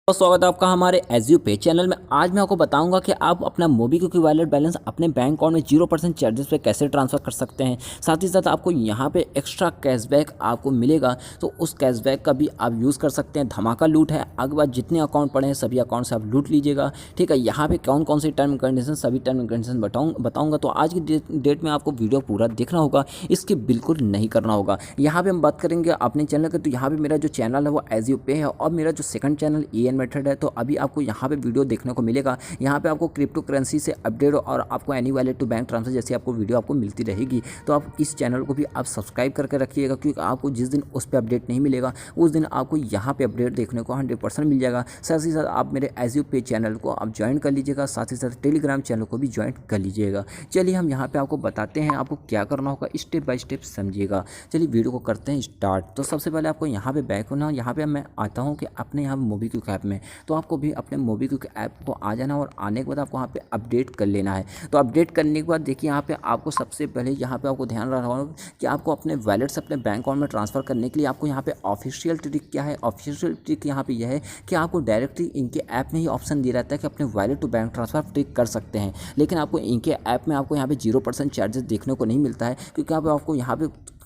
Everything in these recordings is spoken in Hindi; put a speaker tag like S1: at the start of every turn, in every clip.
S1: तो स्वागत है आपका हमारे एज यू पे चैनल में। आज मैं आपको बताऊंगा कि आप अपना मोबीक्विक वॉलेट बैलेंस अपने बैंक अकाउंट में 0% चार्जेस पे कैसे ट्रांसफ़र कर सकते हैं। साथ ही साथ आपको यहाँ पे एक्स्ट्रा कैशबैक आपको मिलेगा, तो उस कैशबैक का भी आप यूज़ कर सकते हैं। धमाका लूट है, आगे बाद जितने अकाउंट पड़े हैं सभी अकाउंट से आप लूट लीजिएगा। ठीक है, यहाँ पे कौन कौन सी टर्म कंडीशन, सभी टर्म कंडीशन बताऊँगा। तो आज की डेट में आपको वीडियो पूरा देखना होगा, इसकी बिल्कुल नहीं करना होगा। यहाँ पर हम बात करेंगे अपने चैनल के, तो यहाँ पर मेरा जो चैनल है वो एज यू पे है और मेरा जो सेकंड चैनल EN मेथड है। तो अभी आपको यहाँ पे वीडियो देखने को मिलेगा। यहाँ पे आपको क्रिप्टो करेंसी से अपडेट और आपको any wallet to bank transfer जैसी आपको वीडियो आपको मिलती रहेगी। तो आप इस चैनल को भी आप सब्सक्राइब करके रखिएगा, क्योंकि आपको जिस दिन उस पर अपडेट नहीं मिलेगा उस दिन आपको यहाँ पे अपडेट देखने को 100% मिल जाएगा। साथ ही साथ आप मेरे एज यू पे चैनल को आप ज्वाइन कर लीजिएगा, साथ ही साथ टेलीग्राम चैनल को भी ज्वाइन कर लीजिएगा। चलिए हम यहाँ पे आपको बताते हैं आपको क्या करना होगा, स्टेप बाय स्टेप समझिएगा। चलिए वीडियो को करते हैं स्टार्ट। तो सबसे पहले आपको यहाँ पे बैक होना। यहाँ पे मैं आता हूँ कि अपने यहाँ मोबीक्विक ऐप में, तो आपको भी अपने मोबीक्विक ऐप को आ जाना और आने के बाद आपको यहाँ पे अपडेट कर लेना है। तो अपडेट करने के बाद देखिए यहाँ पे आपको सबसे पहले यहाँ पे आपको ध्यान रखना होगा कि आपको अपने वॉलेट से अपने बैंक अकाउंट में ट्रांसफ़र करने के लिए आपको यहाँ पे ऑफिशियल ट्रिक क्या है। ऑफिशियल ट्रिक यहाँ पे यह है कि आपको डायरेक्टली इनके ऐप में ही ऑप्शन दिया रहता है कि अपने wallet to bank transfer trick कर सकते हैं, लेकिन आपको इनके ऐप में आपको यहाँ पे 0% चार्जेस देखने को नहीं मिलता है, क्योंकि आपको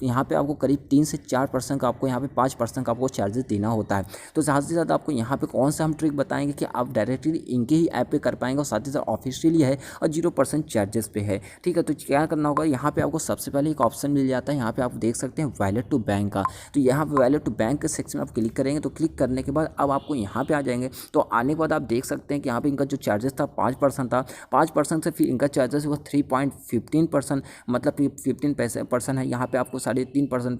S1: यहाँ पे आपको करीब 3 से 4% का, आपको यहाँ पे 5% का आपको चार्जेस देना होता है। तो साथ ही साथ आपको यहाँ पे कौन सा हम ट्रिक बताएंगे कि आप डायरेक्टली इनके ही ऐप पे कर पाएंगे और साथ ही साथ ऑफिशियली है और 0% चार्जेस पे है। ठीक है, तो क्या करना होगा, यहाँ पे आपको सबसे पहले एक ऑप्शन मिल जाता है। यहाँ पे आप देख सकते हैं वॉलेट टू बैंक का। तो यहाँ पे वॉलेट टू बैंक के सेक्शन में आप क्लिक करेंगे। तो क्लिक करने के बाद अब आपको यहाँ पे आ जाएंगे। तो आने के बाद आप देख सकते हैं कि यहाँ पे इनका जो चार्जेस था 5% था। 5% से फिर इनका चार्जेस हुआ 3.15%, मतलब 15% है। यहाँ पे आपको 3.5%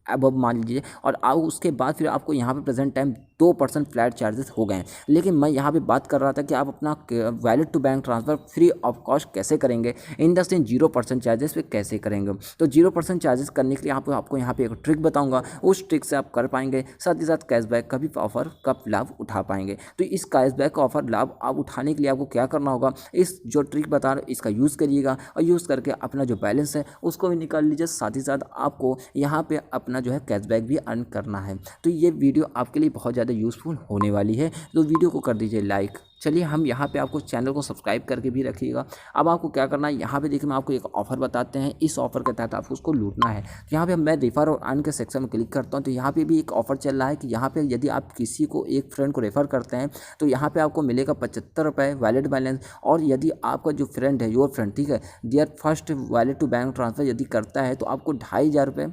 S1: अब मान लीजिए, और आओ उसके बाद फिर आपको यहाँ पे प्रेजेंट टाइम 2% फ्लैट चार्जेस हो गए हैं। लेकिन मैं यहाँ पे बात कर रहा था कि आप अपना wallet to bank transfer free of cost कैसे करेंगे, इन द सेंस 0% चार्जेस पे कैसे करेंगे। तो 0% चार्जेस करने के लिए आपको यहाँ पे एक ट्रिक बताऊँगा, उस ट्रिक से आप कर पाएंगे। साथ ही साथ कैशबैक का भी ऑफर का लाभ उठा पाएंगे। तो इस कैशबैक का ऑफर लाभ आप उठाने के लिए आपको क्या करना होगा, इस जो ट्रिक बता रहे इसका यूज़ करिएगा और यूज़ करके अपना जो बैलेंस है उसको भी निकाल लीजिए। साथ ही साथ आपको यहाँ पर अपना जो है कैशबैक भी अर्न करना है। तो ये वीडियो आपके लिए बहुत ज़्यादा यूज़फुल होने वाली है, तो वीडियो को कर दीजिए लाइक। चलिए हम यहाँ पे आपको चैनल को सब्सक्राइब करके भी रखिएगा। अब आपको क्या करना है, यहाँ पे देखिए मैं आपको एक ऑफर बताते हैं, इस ऑफर के तहत आपको उसको लूटना है। तो यहाँ पे मैं रेफर और अर्न के सेक्शन में क्लिक करता हूँ। तो यहाँ पे भी एक ऑफर चल रहा है कि यहाँ पे यदि आप किसी को एक फ्रेंड को रेफ़र करते हैं तो यहाँ पे आपको मिलेगा 75 रुपये वॉलेट बैलेंस। और यदि आपका जो फ्रेंड है, योर फ्रेंड, ठीक है, their first wallet to bank transfer यदि करता है तो आपको 2500 रुपये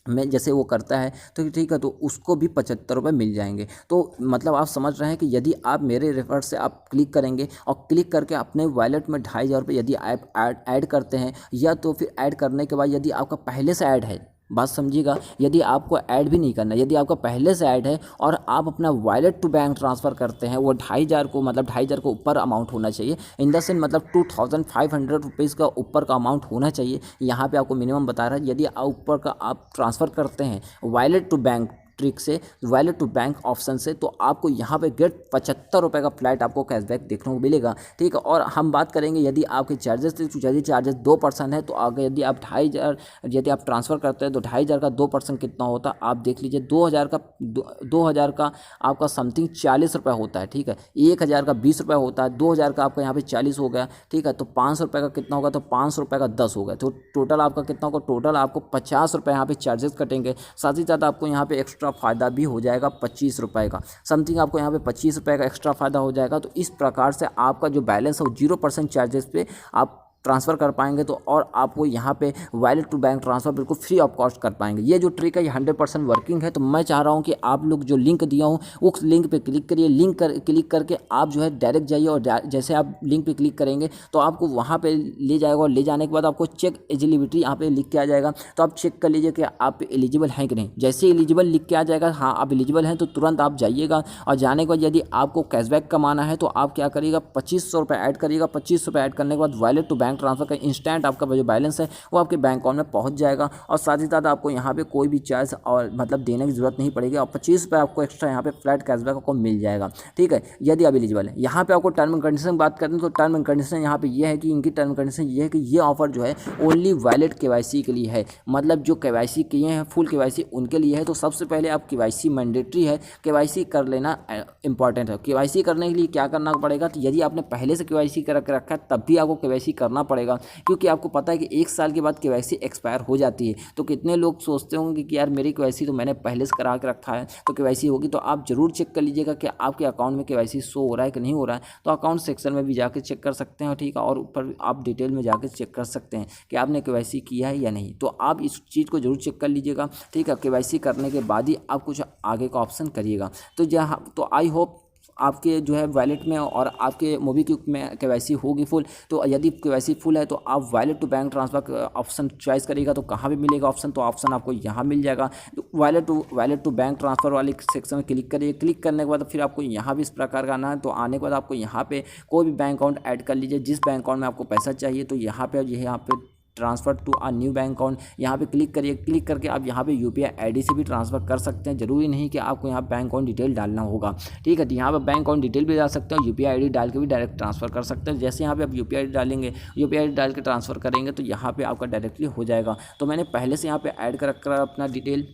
S1: में जैसे वो करता है तो ठीक है, तो उसको भी 75 रुपये मिल जाएंगे। तो मतलब आप समझ रहे हैं कि यदि आप मेरे रेफर से आप क्लिक करेंगे और क्लिक करके अपने वॉलेट में 2500 रुपये यदि आप ऐड करते हैं, या तो फिर ऐड करने के बाद यदि आपका पहले से ऐड है, बात समझिएगा, यदि आपको ऐड भी नहीं करना, यदि आपका पहले से ऐड है और आप अपना वॉलेट टू बैंक ट्रांसफ़र करते हैं, वो 2500 को, मतलब 2500 को ऊपर अमाउंट होना चाहिए। इन द सेंस मतलब 2500 रुपीज़ का ऊपर का अमाउंट होना चाहिए। यहाँ पे आपको मिनिमम बता रहा है। यदि आप ऊपर का आप ट्रांसफ़र करते हैं वॉलेट टू बैंक ट्रिक से, वॉलेट टू बैंक ऑप्शन से, तो आपको यहाँ पे गेट 75 रुपये का फ्लैट आपको कैशबैक देखने को मिलेगा। ठीक है, और हम बात करेंगे यदि आपके चार्जेस थे, तो यदि चार्जेस 2% है, तो अगर यदि आप 2500 यदि आप ट्रांसफ़र करते हैं तो 2500 का 2% कितना होता है आप देख लीजिए। 2000 का आपका समथिंग 40 रुपये होता है। ठीक है, 1000 का 20 रुपये होता है, 2000 का आपका यहाँ पे 40 हो गया। ठीक है, तो 500 रुपये का कितना होगा, तो 500 रुपये का 10 हो गया। तो टोटल आपका कितना होगा, टोटल आपको 50 रुपये यहाँ पे चार्जेस कटेंगे। साथ ही साथ आपको यहाँ पे एक्स्ट्रा फ़ायदा भी हो जाएगा 25 रुपये का, समथिंग आपको यहाँ पे 25 रुपये का एक्स्ट्रा फ़ायदा हो जाएगा। तो इस प्रकार से आपका जो बैलेंस है वो 0% चार्जेस पे आप ट्रांसफ़र कर पाएंगे। तो और आपको यहाँ पे वॉलेट टू बैंक ट्रांसफ़र बिल्कुल फ्री ऑफ कॉस्ट कर पाएंगे। ये जो ट्रिक है ये 100% वर्किंग है। तो मैं चाह रहा हूँ कि आप लोग जो लिंक दिया हूँ उस लिंक पे क्लिक करिए। क्लिक करके आप जो है डायरेक्ट जाइए और जैसे आप लिंक पे क्लिक करेंगे तो आपको वहाँ पे ले जाएगा, और ले जाने के बाद आपको चेक एलिजिबिलिटी यहाँ पे लिख के आ जाएगा। तो आप चेक कर लीजिए कि आप एलिजिबल हैं कि नहीं। जैसे एलिजिबल लिख के आ जाएगा, हाँ आप एलिजिबल हैं, तो तुरंत आप जाइएगा। और जाने के बाद यदि आपको कैशबैक कमाना है तो आप क्या करिएगा, 2500 रुपये ऐड करिएगा। 2500 रुपये ऐड करने के बाद wallet to bank bank transfer का इंस्टेंट आपका जो बैलेंस है वो आपके बैंक अकाउंट में पहुँच जाएगा। और साथ ही साथ आपको यहाँ पे कोई भी चार्ज और मतलब देने की जरूरत नहीं पड़ेगी और 25 रुपये आपको एक्स्ट्रा यहाँ पे फ्लैट कैशबैक आपको मिल जाएगा, ठीक है, यदि आप एलिजिबल है। यहाँ पे आपको टर्म एंड कंडीशन बात करते हैं तो टर्म एंड कंडीशन यहाँ पे ये है कि इनकी टर्म एंड कंडीशन ये है कि ये ऑफर जो है ओनली वैलिड केवाईसी के लिए है, मतलब जो केवाईसी किए हैं फुल केवाईसी उनके लिए है। तो सबसे पहले आप केवाईसी मैंडेटरी है, केवाईसी कर लेना इंपॉर्टेंट है। केवाईसी करने के लिए क्या करना पड़ेगा, तो यदि आपने पहले से केवाईसी कर रखा है तब भी आपको केवाईसी करना पड़ेगा, क्योंकि आपको पता है कि 1 साल के बाद केवाईसी एक्सपायर हो जाती है। तो कितने लोग सोचते होंगे कि यार मेरी केवाईसी तो मैंने पहले से करा के रखा है तो केवाईसी होगी। तो आप जरूर चेक कर लीजिएगा कि आपके अकाउंट में केवाईसी शो हो रहा है कि नहीं हो रहा है। तो अकाउंट सेक्शन में भी जाके चेक कर सकते हैं, ठीक है, और ऊपर आप डिटेल में जाके चेक कर सकते हैं कि आपने केवाईसी किया है या नहीं। तो आप इस चीज़ को जरूर चेक कर लीजिएगा, ठीक है। केवाईसी करने के बाद ही आप कुछ आगे का ऑप्शन करिएगा। तो आई होप आपके जो है वॉलेट में और आपके मोबीक्विक में केवाईसी होगी फुल। तो यदि केवाईसी फुल है तो आप wallet to bank transfer option choice करिएगा। तो कहाँ पे मिलेगा ऑप्शन, तो ऑप्शन आपको यहाँ मिल जाएगा। तो वॉलेट टू बैंक ट्रांसफर वाले सेक्शन में क्लिक करिए। क्लिक करने के बाद फिर आपको यहाँ भी इस प्रकार का आना है। तो आने के बाद आपको यहाँ पे कोई भी बैंक अकाउंट ऐड कर लीजिए, जिस बैंक अकाउंट में आपको पैसा चाहिए। तो यहाँ पे transfer to a new bank account यहाँ पे क्लिक करिए। क्लिक करके आप यहाँ पे यूपीआई आईडी से भी ट्रांसफ़र कर सकते हैं। जरूरी नहीं कि आपको यहाँ बैंक अकाउंट डिटेल डालना होगा, ठीक है। तो यहाँ पे बैंक अकाउंट डिटेल भी डाल सकते हैं, यूपीआई आईडी डाल के भी डायरेक्ट ट्रांसफ़र कर सकते हैं। जैसे यहाँ पे आप यूपीआई आईडी डालेंगे, यूपीआई आईडी डाल के ट्रांसफ़र करेंगे तो यहाँ पे आपका डायरेक्टली हो जाएगा। तो मैंने पहले से यहाँ पे ऐड कर रखा अपना डिटेल,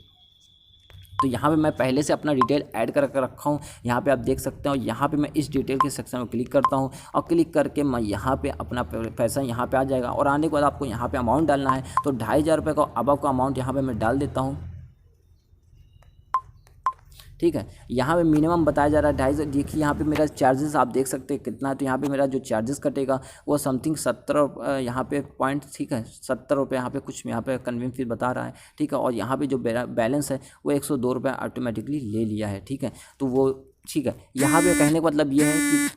S1: तो यहाँ पे मैं पहले से अपना डिटेल ऐड कर रखा हूँ। यहाँ पे आप देख सकते हो। यहाँ पे मैं इस डिटेल के सेक्शन में क्लिक करता हूँ और क्लिक करके मैं यहाँ पे अपना पैसा यहाँ पे आ जाएगा। और आने के बाद आपको यहाँ पे अमाउंट डालना है। तो 2500 रुपये का अब का अमाउंट यहाँ पे मैं डाल देता हूँ, ठीक है। यहाँ पे मिनिमम बताया जा रहा है 250। देखिए यहाँ पे मेरा चार्जेस आप देख सकते हैं कितना है। तो यहाँ पे मेरा जो चार्जेस कटेगा वो समथिंग 70 यहाँ पे पॉइंट, ठीक है, 70 रुपये यहाँ पे कुछ यहाँ पे कन्वीन फीस बता रहा है, ठीक है। और यहाँ पे जो बैलेंस है वो 102 रुपये ऑटोमेटिकली ले लिया है, ठीक है। तो वो ठीक है। यहाँ पे कहने का मतलब ये है कि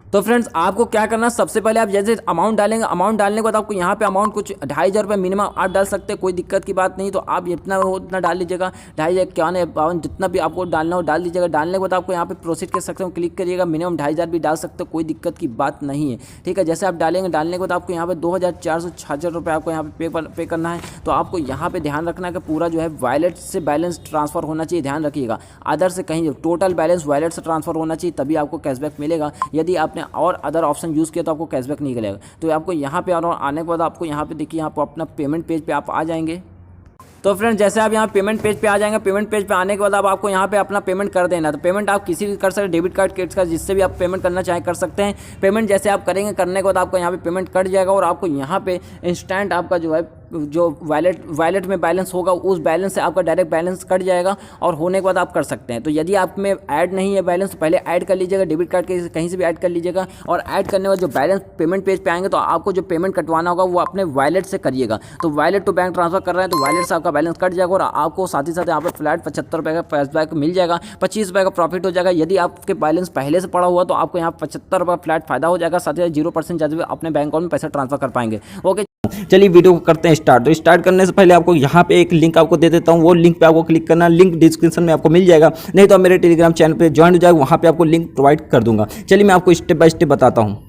S1: तो फ्रेंड्स आपको क्या करना है, सबसे पहले आप जैसे अमाउंट डालेंगे, अमाउंट डालने के बाद आपको यहाँ पे अमाउंट कुछ 2500 रुपये मिनिमम आप डाल सकते हैं, कोई दिक्कत की बात नहीं। तो आप इतना हो उतना डाल लीजिएगा, 2500 51 जितना भी आपको डालना हो डाल दीजिएगा। डालने के बाद आपको यहाँ पे प्रोसीड के सेक्शन में क्लिक करिएगा। मिनिमम 2500 भी डाल सकते हो, कोई दिक्कत की बात नहीं है, ठीक है। जैसे आप डालेंगे, डालने के बाद आपको यहाँ पे 2466 रुपये आपको यहाँ पे पे करना है। तो आपको यहाँ पे ध्यान रखना है कि पूरा जो है वॉलेट से बैलेंस ट्रांसफर होना चाहिए, ध्यान रखिएगा। अदर से कहीं टोटल बैलेंस वॉलेट से ट्रांसफर होना चाहिए, तभी आपको कैशबैक मिलेगा। यदि आपने और अदर ऑप्शन यूज़ किया तो आपको कैशबैक नहीं मिलेगा। तो आपको यहाँ पे आने के बाद आपको यहाँ पे देखिए, यहाँ पर अपना पेमेंट पेज पे आप आ जाएंगे। तो फ्रेंड्स जैसे आप यहाँ पेमेंट पेज पे आ जाएंगे, पेमेंट पेज पे आने के बाद अब आपको यहाँ पे अपना पेमेंट कर देना। तो पेमेंट आप किसी भी कर सकते हैं, डेबिट कार्ड क्रेडिट कार्ड जिससे भी आप पेमेंट करना चाहें कर सकते हैं। पेमेंट जैसे आप करेंगे, करने के बाद आपको यहाँ पे पेमेंट कट जाएगा और आपको यहाँ पे इंस्टेंट आपका जो है जो वॉलेट में बैलेंस होगा उस बैलेंस से आपका डायरेक्ट बैलेंस कट जाएगा और होने के बाद आप कर सकते हैं। तो यदि आप में ऐड नहीं है बैलेंस तो पहले ऐड कर लीजिएगा, डेबिट कार्ड के कहीं से भी ऐड कर लीजिएगा। और ऐड करने के बाद जो बैलेंस पेमेंट पेज पे आएंगे तो आपको जो पेमेंट कटवाना होगा वो अपने वॉलेट से करिएगा। तो वॉलेट टू बैंक ट्रांसफर कर रहे हैं तो वॉलेट से आपका बैलेंस कट जाएगा और आपको साथ ही साथ यहाँ पर फ्लैट 75 रुपये का कैशबैक मिल जाएगा, 25 रुपये का प्रॉफिट हो जाएगा। यदि आपके बैलेंस पहले से पड़ा हुआ तो आपको यहाँ 75 रुपये फ्लैट फायदा हो जाएगा, साथ ही 0% चार्ज अपने बैंक अकाउंट में पैसा ट्रांसफर कर पाएंगे। ओके, चलिए वीडियो को करते हैं स्टार्ट। तो स्टार्ट करने से पहले आपको यहाँ पे एक लिंक आपको दे देता हूँ, वो लिंक पे आपको क्लिक करना। लिंक डिस्क्रिप्शन में आपको मिल जाएगा, नहीं तो आप मेरे टेलीग्राम चैनल पे ज्वाइन हो जाएगा, वहाँ पे आपको लिंक प्रोवाइड कर दूंगा। चलिए मैं आपको स्टेप बाय स्टेप बताता हूँ।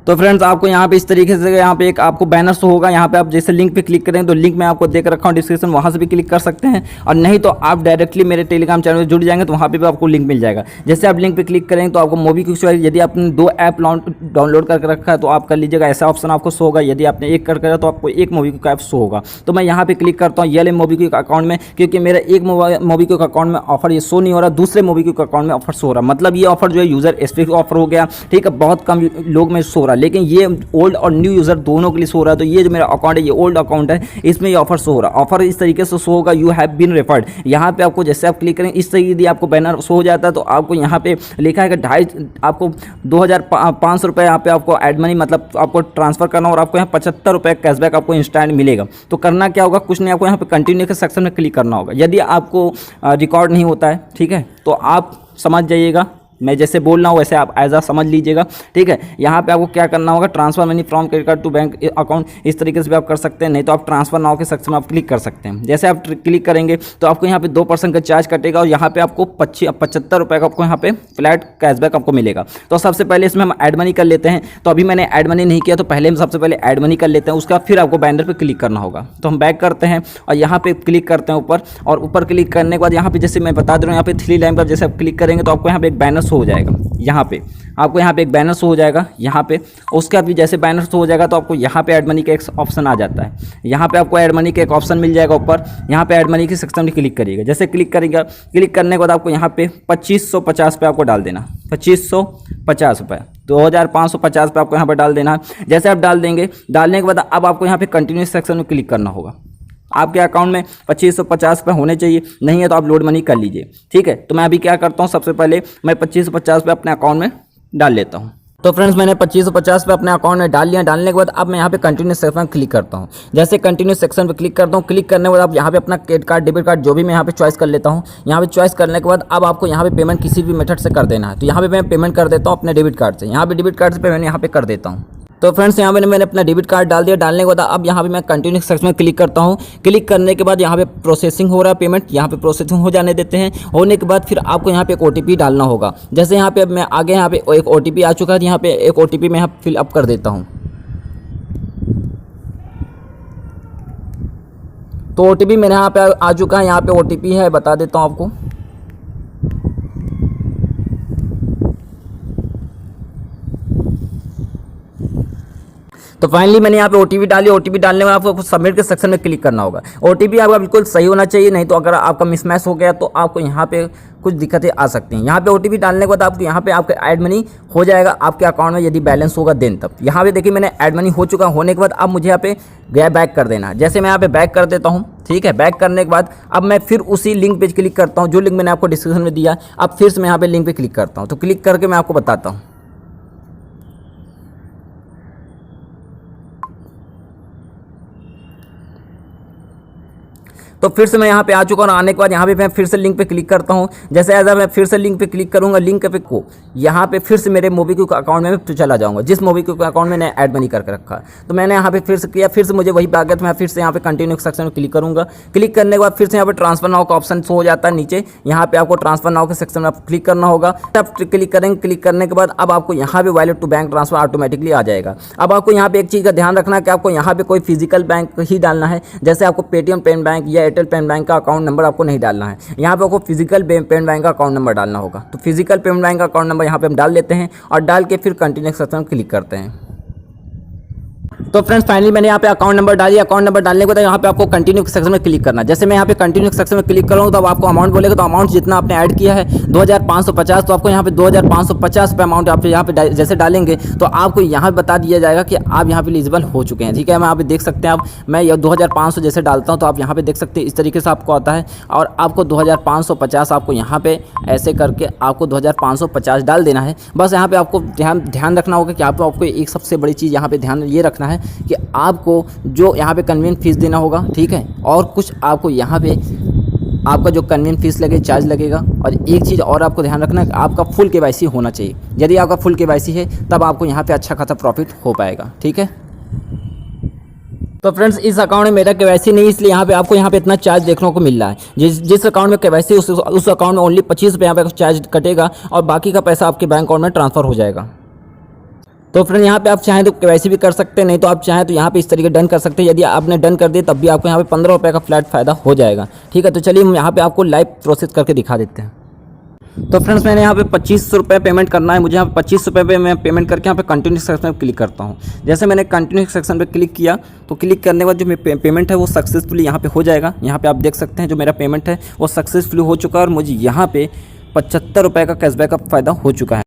S1: तो फ्रेंड्स आपको यहाँ पे इस तरीके से यहाँ पे एक आपको बैनर शो होगा। यहाँ पे आप जैसे लिंक पे क्लिक करें तो लिंक मैं आपको देकर रखा हूँ डिस्क्रिप्शन, वहाँ से भी क्लिक कर सकते हैं। और नहीं तो आप डायरेक्टली मेरे टेलीग्राम चैनल में जुड़ जाएंगे तो वहाँ पे भी आपको लिंक मिल जाएगा। जैसे आप लिंक पे क्लिक करेंगे तो आपको मोबीक्विक यदि आपने 2 ऐप डाउनलोड करके रखा है तो आप कर लीजिएगा, ऐसा ऑप्शन आपको शो होगा। यदि आपने एक कर करा तो आपको एक मोबीक्विक ऐप शो होगा। तो मैं यहाँ पे क्लिक करता हूँ ये मोबीक्विक अकाउंट में, क्योंकि मेरा एक मोबीक्विक अकाउंट में ऑफर ये शो नहीं हो रहा, दूसरे मोबीक्विक अकाउंट में ऑफर शो हो रहा। मतलब ये ऑफर जो है यूजर स्पेसिफिक ऑफर हो गया, ठीक है, बहुत कम लोग में शो हो रहा है। लेकिन ये ओल्ड और न्यू यूजर दोनों के लिए शो हो रहा है। तो ये जो मेरा अकाउंट है ये ओल्ड अकाउंट है, इसमें ये ऑफर शो हो रहा है। ऑफर इस तरीके से शो होगा, यू हैव बीन रेफर्ड। यहाँ पे आपको जैसे आप क्लिक करें इस तरीके यदि आपको बैनर शो हो जाता है तो आपको यहाँ पे लिखा है कि आपको 2500 रुपये यहाँ पे आपको एड मनी मतलब आपको ट्रांसफर करना और आपको यहाँ 75 रुपये कैशबैक आपको इंस्टेंट मिलेगा। तो करना क्या होगा, कुछ नहीं, आपको यहाँ पे कंटिन्यू के सेक्शन में क्लिक करना होगा। यदि आपको रिकॉर्ड नहीं होता है, ठीक है, तो आप समझ जाइएगा
S2: मैं जैसे बोल रहा हूँ वैसे आप एज समझ लीजिएगा, ठीक है। यहाँ पे आपको क्या करना होगा, transfer money from credit card to bank account, इस तरीके से भी आप कर सकते हैं, नहीं तो आप ट्रांसफर नाउ के सेक्शन में आप क्लिक कर सकते हैं। जैसे आप क्लिक करेंगे तो आपको यहाँ पे 2% का चार्ज कटेगा और यहाँ पे आपको 75 रुपये का आपको यहाँ पे फ्लैट कैशबैक आपको मिलेगा। तो सबसे पहले इसमें हम ऐड मनी कर लेते हैं। तो अभी मैंने ऐड मनी नहीं किया, तो पहले हम सबसे पहले ऐड मनी कर लेते हैं, उसका फिर आपको बैनर पर क्लिक करना होगा। तो हम बैक करते हैं और यहाँ पे क्लिक करते हैं ऊपर, और ऊपर क्लिक करने के बाद यहाँ पे जैसे मैं बता दे रहा हूँ, यहाँ पे 3 लाइन पर जैसे आप क्लिक करेंगे तो आपको यहाँ पे एक बैनर शो हो जाएगा। यहाँ पे आपको यहाँ पे एक बैनर शो हो जाएगा यहाँ पे। उसके बाद भी जैसे बैनर शो हो जाएगा तो आपको यहाँ पे ऐड मनी का एक ऑप्शन आ जाता है। यहाँ पे आपको ऐड मनी का एक ऑप्शन मिल जाएगा ऊपर। यहाँ पे ऐड मनी के सेक्शन में क्लिक करिएगा। जैसे क्लिक करेगा, क्लिक करने के बाद आपको यहाँ पे 2550 रुपये आपको डाल देना, 2550 रुपये, 2550 रुपये आपको यहाँ पर डाल देना है। जैसे आप डाल देंगे, डालने के बाद अब आपको यहाँ पे कंटिन्यू सेक्शन में क्लिक करना होगा। आपके अकाउंट में 2550 रुपये होने चाहिए, नहीं है तो आप लोड मनी कर लीजिए, ठीक है। तो मैं अभी क्या करता हूँ, सबसे पहले मैं 2550 रुपये अपने अकाउंट में डाल लेता हूँ। तो फ्रेंड्स मैंने 2550 रुपये अपने अकाउंट में डाल लिया। डालने के बाद अब मैं यहाँ पे कंटिन्यू सेक्शन में क्लिक करता हूँ। जैसे कंटिन्यू सेक्शन पे क्लिक करता हूँ, क्लिक करने के बाद आप यहाँ पे अपना क्रेडिट कार्ड, डेबिट कार्ड जो भी मैं यहाँ पे चॉइस कर लेता हूँ। यहाँ पे चॉइस करने के बाद अब आपको यहाँ पे पेमेंट किसी भी मेथड से कर देना है। तो यहाँ पे मैं पेमेंट कर देता हूँ अपने डेबिट कार्ड से। यहाँ पे डेबिट कार्ड से पेमेंट यहाँ पे कर देता हूँ। तो फ्रेंड्स यहाँ मैंने अपना डेबिट कार्ड डाल दिया। डालने के बाद अब यहाँ पे मैं कंटिन्यू सेक्शन में क्लिक करता हूँ। क्लिक करने के बाद यहाँ पे प्रोसेसिंग हो रहा है पेमेंट, यहाँ पे प्रोसेसिंग हो जाने देते हैं। होने के बाद फिर आपको यहाँ पे एक OTP डालना होगा। जैसे यहाँ पे अब मैं आगे यहाँ पे एक OTP आ चुका है, यहाँ पे एक OTP मैं यहाँ फिल अप कर देता हूँ। तो OTP मेरे यहाँ पे आ चुका है। यहाँ पे OTP है, बता देता हूँ आपको। तो फाइनली मैंने यहाँ पे OTP डाली। OTP डालने में आपको सबमिट के सेक्शन में क्लिक करना होगा। OTP आपका बिल्कुल सही होना चाहिए, नहीं तो अगर आपका मिसमैच हो गया तो आपको यहाँ पे कुछ दिक्कतें आ सकती हैं। यहाँ पे OTP डालने के बाद आपको यहाँ पे आपका ऐड मनी हो जाएगा आपके अकाउंट में, यदि बैलेंस होगा देन तब। यहाँ पे देखिए मैंने ऐड मनी हो चुका। होने के बाद अब मुझे यहाँ पे गया बैक कर देना है। जैसे मैं यहाँ पे बैक कर देता हूँ, ठीक है। बैक करने के बाद अब मैं फिर उसी लिंक पे क्लिक करता हूँ जो लिंक मैंने आपको डिस्क्रिप्शन में दिया। अब फिर से मैं यहाँ पे लिंक पे क्लिक करता हूँ। तो क्लिक करके मैं आपको बताता हूँ। तो फिर से मैं यहाँ पे आ चुका हूँ। आने के बाद यहाँ पे मैं फिर से लिंक पे क्लिक करता हूँ। जैसे एज मैं फिर से लिंक पे क्लिक करूँगा, लिंक पे को यहाँ पे फिर से मेरे मोबीक्विक अकाउंट में तो चला जाऊँगा, जिस मोबीक्विक अकाउंट में मैंने ऐड मनी करके रखा है। तो मैंने यहाँ पे फिर से किया, फिर से मुझे वही पे आ गया। तो मैं फिर से यहाँ पे कंटिन्यू सेक्शन में क्लिक करूँगा। क्लिक करने के बाद फिर से यहाँ पे ट्रांसफर नाउ का ऑप्शन शो हो जाता है नीचे। यहाँ पे आपको ट्रांसफर नाउ के सेक्शन में आप क्लिक करना होगा। तब क्लिक करेंगे। क्लिक करने के बाद अब आपको यहाँ पे wallet to bank transfer automatically आ जाएगा। अब आपको यहाँ पे एक चीज़ का ध्यान रखना है कि आपको यहाँ पे कोई फिजिकल बैंक ही डालना है। जैसे आपको पेटीएम पेमेंट बैंक या एयरटेल पेमेंट बैंक का अकाउंट नंबर आपको नहीं डालना है। यहाँ पे आपको फिजिकल पेमेंट बैंक का अकाउंट नंबर डालना होगा। तो फिजिकल पेमेंट बैंक का अकाउंट नंबर यहाँ पे हम डाल लेते हैं और डाल के फिर कंटिन्यू सेक्शन में क्लिक करते हैं। तो फ्रेंड्स फाइनली मैंने यहाँ पे अकाउंट नंबर डाली। अकाउंट नंबर डालने के बाद यहाँ पे आपको कंटिन्यू सेक्शन में क्लिक करना है। जैसे मैं यहाँ पे कंटिन्यू सेक्शन में क्लिक करूँ तो आपको अमाउंट बोलेगा। तो अमाउंट जितना आपने ऐड किया है 2550, तो आपको यहाँ पे 2550 रुपये अमाउंट आप यहाँ पे जैसे डालेंगे तो आपको यहाँ पे बता दिया जाएगा कि आप यहाँ पे एलिजिबल हो चुके हैं, ठीक है। मैं यहाँ पे देख सकते हैं आप, मैं ये 2500 जैसे डालता हूँ तो आप यहाँ पे देख सकते हैं इस तरीके से आपको आता है। और आपको 2550 आपको यहाँ पे ऐसे करके आपको 2550 डाल देना है। बस यहाँ पे आपको ध्यान रखना होगा कि आपको एक सबसे बड़ी चीज़ यहाँ पे ध्यान ये रखना है कि आपको जो यहाँ पे कन्वीनियंट फीस देना होगा, ठीक है। और कुछ आपको यहाँ पे आपका जो कन्वीनियंट फीस लगे, चार्ज लगेगा। और एक चीज़ और आपको ध्यान रखना है कि आपका फुल KYC होना चाहिए। यदि आपका फुल KYC है तब आपको यहाँ पे अच्छा खासा प्रॉफिट हो पाएगा, ठीक है। तो फ्रेंड्स इस अकाउंट में मेरा KYC नहीं, इसलिए यहाँ पे आपको यहाँ पे इतना चार्ज देखने को मिल रहा है। जिस अकाउंट में KYC उस अकाउंट में ओनली 25 रुपये यहाँ पे चार्ज कटेगा और बाकी का पैसा आपके बैंक अकाउंट में ट्रांसफ़र हो जाएगा। तो फ्रेंड यहाँ पे आप चाहें तो KYC भी कर सकते हैं, नहीं तो आप चाहें तो यहाँ पे इस तरीके डन कर सकते हैं। यदि आपने डन कर दिया तब भी आपको यहाँ पे 15 रुपये का फ्लैट फ़ायदा हो जाएगा, ठीक है। तो चलिए हम यहाँ पे आपको लाइव प्रोसेस करके दिखा देते हैं। तो फ्रेंड्स मैंने यहाँ पे 25 रुपये पेमेंट करना है मुझे। यहाँ पे 25 रुपये पे मैं पेमेंट करके यहाँ पे कंटिन्यू सेक्शन में क्लिक करता हूँ। जैसे मैंने कंटिन्यू सेक्शन पे क्लिक किया तो क्लिक करने के बाद जो मेरा पेमेंट है वो सक्सेसफुली यहाँ पे हो जाएगा। यहाँ पे आप देख सकते हैं जो मेरा पेमेंट है वो सक्सेसफुली हो चुका है और मुझे यहाँ पे 75 रुपये का कैशबैक का फ़ायदा हो चुका है।